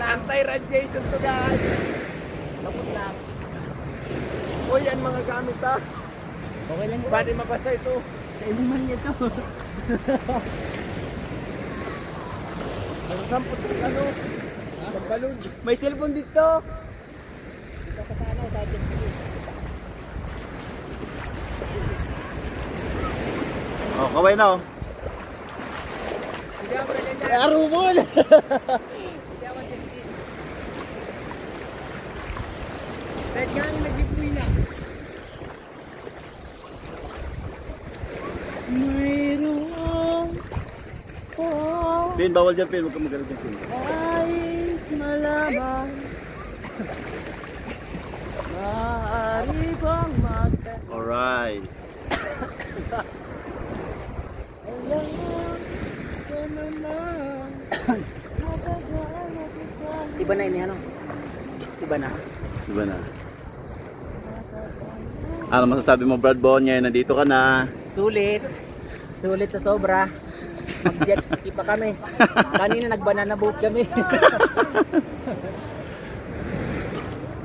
Anti-radiation to guys. Tapos lang. O yan mga gamit ha. Okay lang. Pwede mabasa ito. Sa inuman niya ito. Nagsampot ng ano. Ng balon. May cellphone dito. Dito ka sa ano. Sa atin. Oh, kaway na oh. Arubol! Kahit nga yung nag-giveaway na. Mayroong Pin, bawal dyan, Pin. Huwag kang magalit dyan, Pin. ayos malaman. Maaari bang Alright. Iba na ini ano? Iba na. Diba na? Ano masasabi mo, Brad Bonye? Nandito ka na. Sulit. Sulit sa sobra. Mag-jet ski pa kami. Kanina nag-banana boat kami.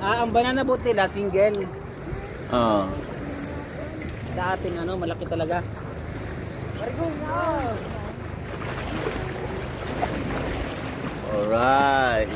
Ang banana boat nila single. Oh. Sa ating ano, malaki talaga. Alright.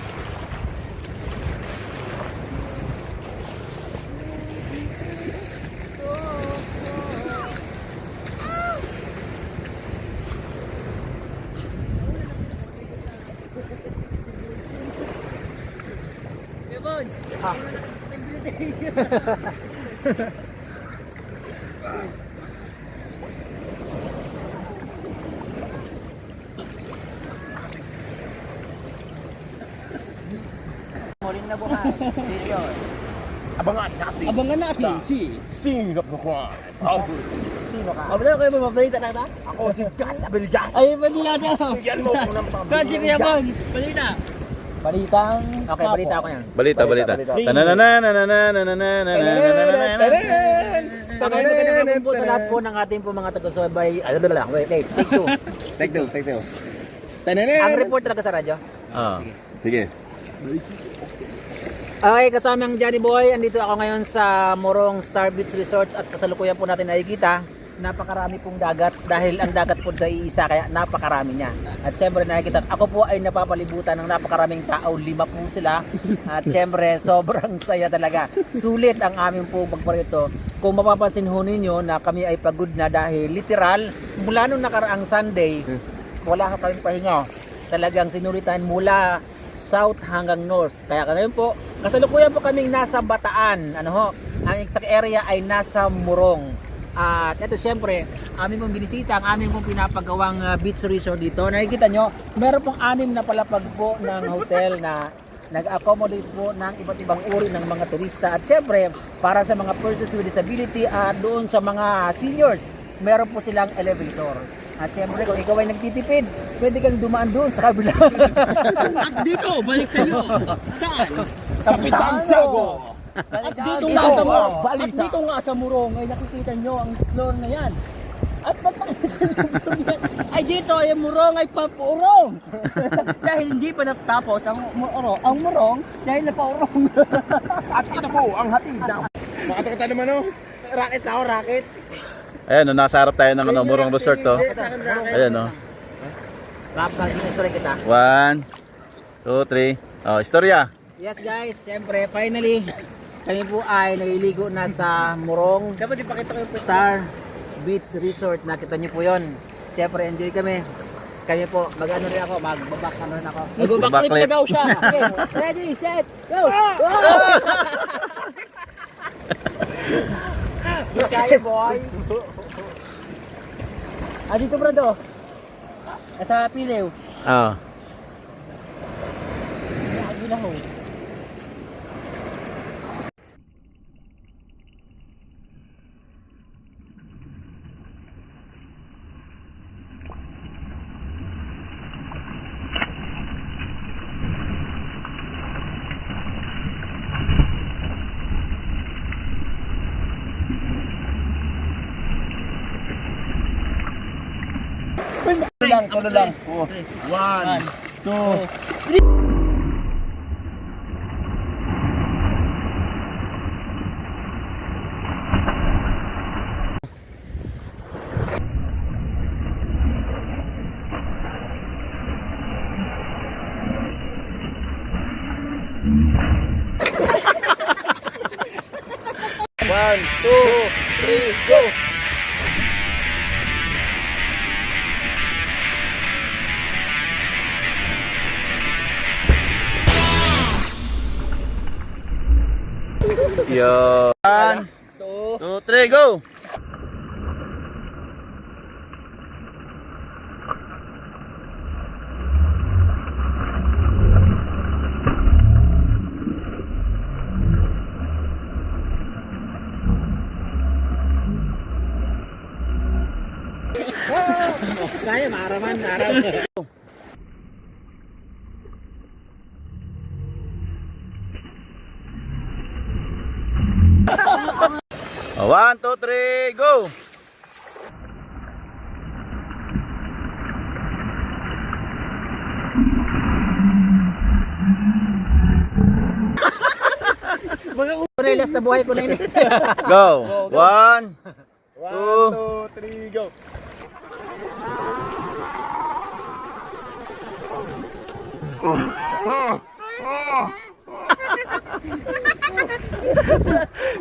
Muling na buhay. Dito. Abangan natin si Sino ka? Abla kayo mabalita na ba? Ako si Gas Abelgas. Ay, balita daw. Bigyan mo ko ng pamilya. Kasi kaya bon, balita. Balitang. Okay, balita ko yan. Balita. Magandang po sa lahat po ng ating po mga taga-subaybay. Wait, take two. Ang report talaga sa radyo. Oh. Sige. Okay, kasama ang Johnny Boy. Andito ako ngayon sa Morong Star Beach Resorts at kasalukuyan po natin nakikita napakarami pong dagat dahil ang dagat po na iisa kaya napakarami niya. At syempre nakikita, ako po ay napapalibutan ng napakaraming tao, 5 po sila. At syempre sobrang saya talaga. Sulit ang aming po pagparito. Kung mapapansin ho ninyo na kami ay pagod na dahil literal mula nung nakaraang Sunday, wala ka kaming pahinga. Talagang sinulitan mula south hanggang north. Kaya ngayon po, kasalukuyan po kaming nasa Bataan. Ano ho? Ang exact area ay nasa Morong. At ito syempre, aming pong binisita, ang aming pong pinapagawang beach resort dito. Nakikita nyo, meron pong 6 na palapag po ng hotel na nag-accommodate po ng iba't ibang uri ng mga turista. At syempre, para sa mga persons with disability at doon sa mga seniors, meron po silang elevator. At syempre, kung ikaw ay nagtitipid, pwede kang dumaan doon sa kabila. At dito, balik sa iyo. Saan? Kapitan Tiago! At dito nga sa Morong, at dito nga sa Morong ay nakikita nyo ang floor na yan. At ay dito ay Morong ay papurong. Dahil hindi pa natapos ang Morong dahil napaurong. At ito po, ang hatid ng... Makatakita naman o. Racket ako, racket. Ayan, no, nasa harap tayo ng ano, Morong Resort to. Ayan, no. Rap kasi yung story kita. 1, 2, 3. Oh, istorya. Yes guys, syempre, finally, kami po ay naliligo na sa Morong. Dapat ipakita ko yung Star Beach Resort. Nakita niyo po yun. Syempre, enjoy kami. Kami po, mag-ano rin ako, mag-back na rin ako. Mag-backflip na daw siya. Okay, ready, set, go! Kaya boy! Dito bro do. Nasa Pilew. Oh. Lagi na ho. Todo lang. Oh. 1, 2. One, two, three, go! Yo. 1, 2, 3, go! Kaya, maaraman, maaraman. Oh, 1, 2, 3, go! Relas na buhay ko na ini. Go! 1, 2, 3, go!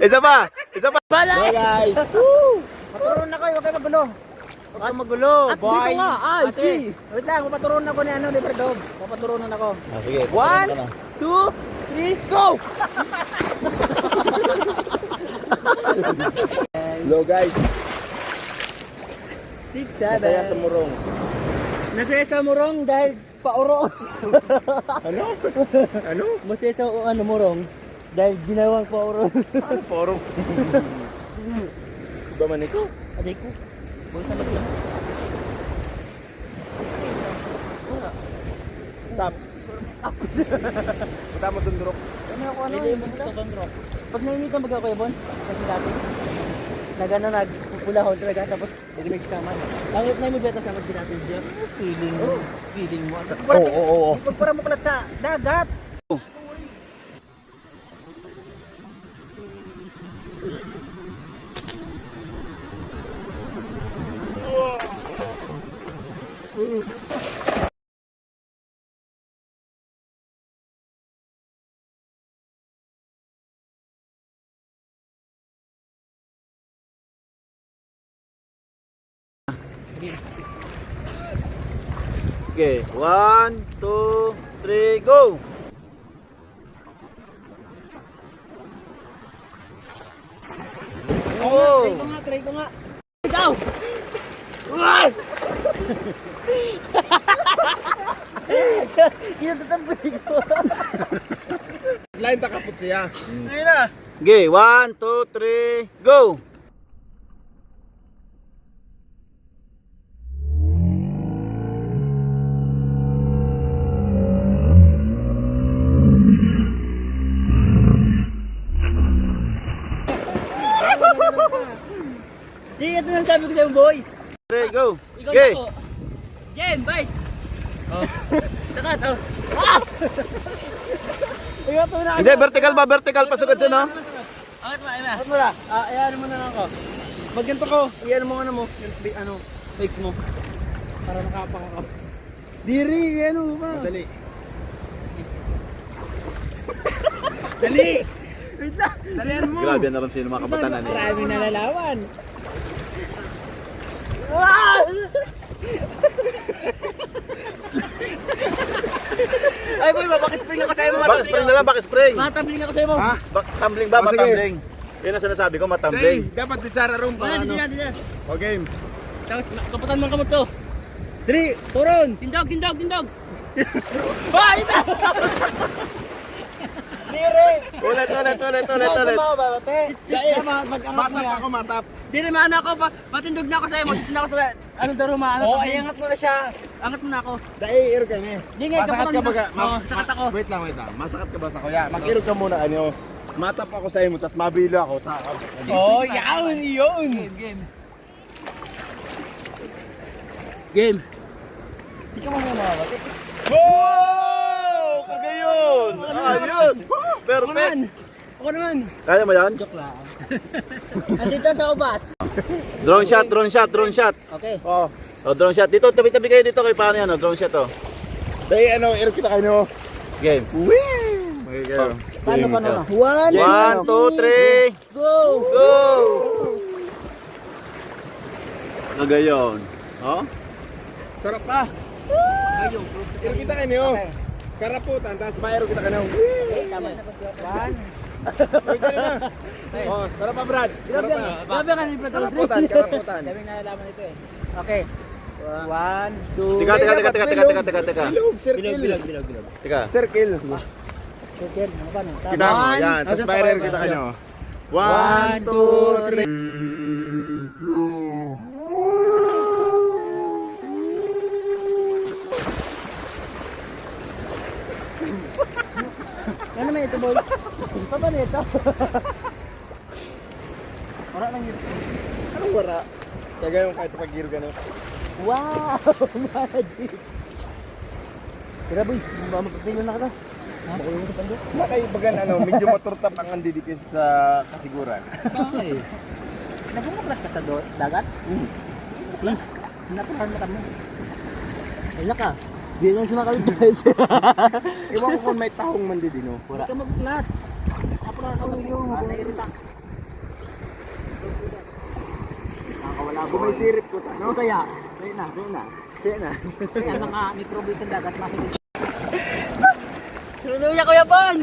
isa pa! Isa pa! Bala! Guys! Paturon na kayo, huwag kayo magulo. Huwag kayo magulo, At dito nga, Ate, wait lang, papaturon ako ni ano, Libre Dog. Papaturon ako. Sige. 1, 2, 3, go! Hello guys! 6, Masaya sa 7. murong. Nasaya sa murong dahil pauro. Ano? Ano? Masaya sa ano murong dahil ginawang pauro. Ano porong? Iba man ito? Aday ko. Buwan sa lagyan. Taps. Punta mo sundroks. Ano ako ano? Pag nainitan baga ko yun, kasi dati. Nagpupulahon talaga tapos hindi magsama. Ang na mo beta sa mga natin diyan. Feeling mo. Oo. Pagpara mo kalat sa dagat. Okay, 1, 2, 3, go! Oh! Try ko nga. Ikaw! Uy! Yan tatampi ko. Line takapot siya. Ayun na! Okay, 1, 2, 3, go! Di, ito nang sabi ko sa'yo, boy. 3, go! Ikaw Okay! na ko. Game, bye! Oh. Sakat, oh. Ah! Ikaw na. Hindi, vertical ba? Vertical pa sugad no? Angat mo, ayun na. Ano na? Ayan mo na lang ako. Magganto ko. Iyan mo ano mo. Yung ano, legs mo. Para makapang ako. Diri, ano ba? Dali. Dali! Wait lang. Dalian mo. Grabe na rin sino mga kabatanan eh. Maraming nalalawan. Ay, boy, mapaki-spring na kasi mo. Back spring na lang, back spring! Matambling na kasi mo. Ha? Tumbling ba? Oh, sige. Matumbling. Yun ang sinasabi ko, matumbling. Dapat di Sarah room Wala, pa hindi ano. na, hindi na. O game. Tapos, kaputan mo ang kamot ko. Dali, turon. Tindog, tindog, tindog. Ah, ito! Diri. Ulit. Bate. Gaya. Mag-angat mo yan. Ako matap. Di rin maana ako, matindog na ako sa'yo. Matindog na ako sa, anong daro maana. Oo, ayangat mo na siya. Angat mo na ako. Dai, iro kami. Di nga, Masakat kaputan ka dito. baga. Oo, sakat ako. Wait lang. Masakat ka ba sa kuya? Mag-irog ka muna ano. Matap ako sa imo, tapos mabilo ako sa Oh, yun. Game, game. Game. Di ka mamamawag. Wow! Kagayon! Ayos! Perfect! Ako naman. Kaya mo yan? Joke lang. Andito sa ubas. Drone shot, drone shot, drone shot. Okay. Oh. O, drone shot. Dito, tabi-tabi kayo dito. Kay paano yan? O, drone shot, o. Dahil ano, iro kita kayo. Game. Okay, kayo. Paano pa no? 1, 1, 2, 3. go! Go! Kagayon. O? Sarap pa. Iro kita kayo. Karaputan, tapos mayro kita kayo. Tama. 1. Oh, sarap pa, Brad. Sarap pa. Grabe ka ni Brad. Karaputan, karaputan. Dami nalalaman ito eh. Okay. 1, 2. Teka. Bilog, circle. Teka. Circle. Circle. Ano ba no? Kita mo, yan. Tapos mayro kita kayo. 1, 2, 3. Ano naman ito, boy? Pa ba nito? Wala lang yun. Anong wala? Kaya yung kahit pag-giro gano'n. Wow! Magic! Tira, boy. Ba magpapilo na ka? Makulo mo sa pando? Nakaibagan ano, medyo maturtap ang andidikis sa kasiguran. Okay. Nagmumuklat ka sa dagat? Napakarmakan mo. Ay, naka. Di lang sumakalitas. Iwan ko kung may tahong mandidino. Hindi ka magmuklat. Napakarmakan ka mo. Nairita. Nakakawala ko. Kung may sirip ko, ano? Ano kaya? Kaya na. Kaya mga microbes sa dagat makinig. Hallelujah, Kuya Bon!